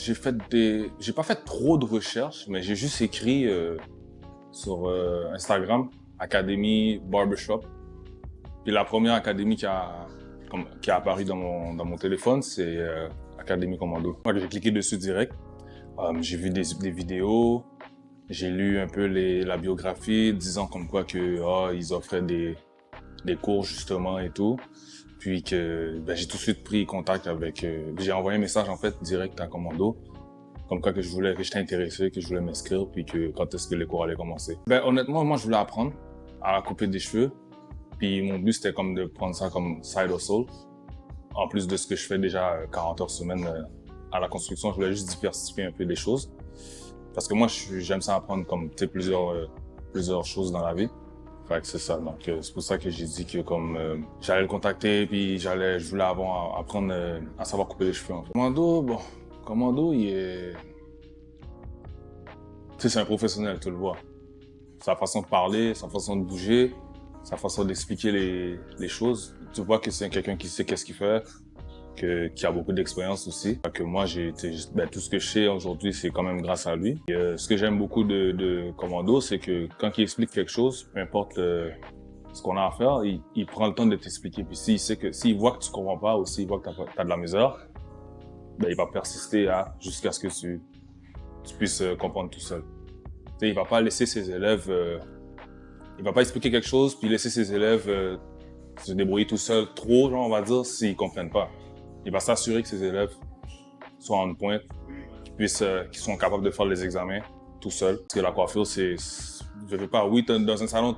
j'ai pas fait trop de recherches, mais j'ai juste écrit sur Instagram, Académie Barbershop. Puis la première académie qui a apparu dans mon téléphone, c'est Académie Commando. Moi, j'ai cliqué dessus direct. J'ai vu des vidéos, j'ai lu un peu la biographie, disant comme quoi que ils offraient des cours justement et tout. Puis que j'ai tout de suite pris contact avec... j'ai envoyé un message en fait direct à Commando, comme quoi que j'étais intéressé, que je voulais m'inscrire, puis que quand est-ce que les cours allaient commencer. Honnêtement, moi je voulais apprendre à couper des cheveux. Puis mon but c'était comme de prendre ça comme side hustle. En plus de ce que je fais déjà 40 heures semaine à la construction, je voulais juste diversifier un peu les choses. Parce que moi j'aime ça apprendre comme plusieurs choses dans la vie. Fait que c'est ça, donc c'est pour ça que j'ai dit que comme j'allais le contacter, puis je voulais apprendre à savoir couper les cheveux en fait. Commando, il est... Tu sais, c'est un professionnel, tu le vois. Sa façon de parler, sa façon de bouger, sa façon d'expliquer les choses. Tu vois que c'est quelqu'un qui sait qu'est-ce qu'il fait, qui a beaucoup d'expérience aussi. Fait que moi, tout ce que je sais aujourd'hui, c'est quand même grâce à lui. Et, ce que j'aime beaucoup de Commando, c'est que quand il explique quelque chose, peu importe ce qu'on a à faire, il prend le temps de t'expliquer. Puis s'il voit que tu comprends pas ou s'il voit que t'as de la misère, il va persister jusqu'à ce que tu puisses comprendre tout seul. T'sais, il va pas laisser ses élèves... il va pas expliquer quelque chose puis laisser ses élèves se débrouiller tout seuls trop, genre, on va dire, s'ils comprennent pas. Il va s'assurer que ses élèves soient en pointe, qu'ils soient capables de faire les examens tout seuls. Parce que la coiffure, je veux pas, oui, dans un salon,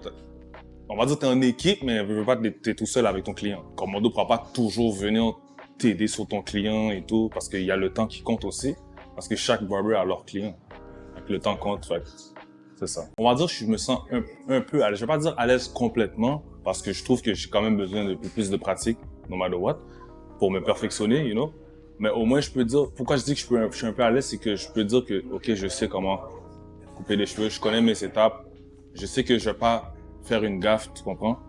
on va dire que t'es en équipe, mais je veux pas que t'es tout seul avec ton client. Commando ne pourra pas toujours venir t'aider sur ton client et tout, parce qu'il y a le temps qui compte aussi. Parce que chaque barber a leur client. Donc le temps compte, fait c'est ça. On va dire que je me sens un peu à l'aise. Je vais pas dire à l'aise complètement, parce que je trouve que j'ai quand même besoin de plus de pratique, no matter what, pour me perfectionner, you know. Mais au moins, je peux dire, pourquoi je dis que je suis un peu à l'aise, c'est que je peux dire que, OK, je sais comment couper les cheveux, je connais mes étapes, je sais que je vais pas faire une gaffe, tu comprends?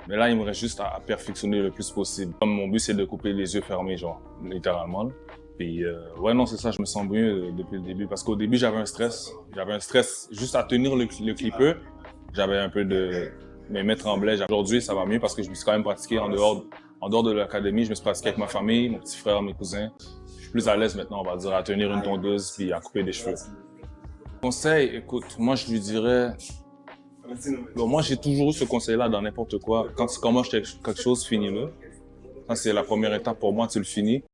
Mais là, il me reste juste à perfectionner le plus possible. Comme mon but, c'est de couper les yeux fermés, genre, littéralement. Puis, ouais, non, c'est ça, je me sens mieux depuis le début. Parce qu'au début, j'avais un stress. J'avais un stress juste à tenir le clipper. J'avais un peu mes mains tremblaient. Aujourd'hui, ça va mieux parce que je me suis quand même pratiqué en dehors de l'académie. Je me suis pratiqué avec ma famille, mon petit frère, mes cousins. Je suis plus à l'aise maintenant, on va dire, à tenir une tondeuse puis à couper des cheveux. Conseil, écoute, moi, je lui dirais... Bon, moi, j'ai toujours eu ce conseil-là dans n'importe quoi. Quand tu commences quelque chose, finis-le. Ça, c'est la première étape pour moi, tu le finis.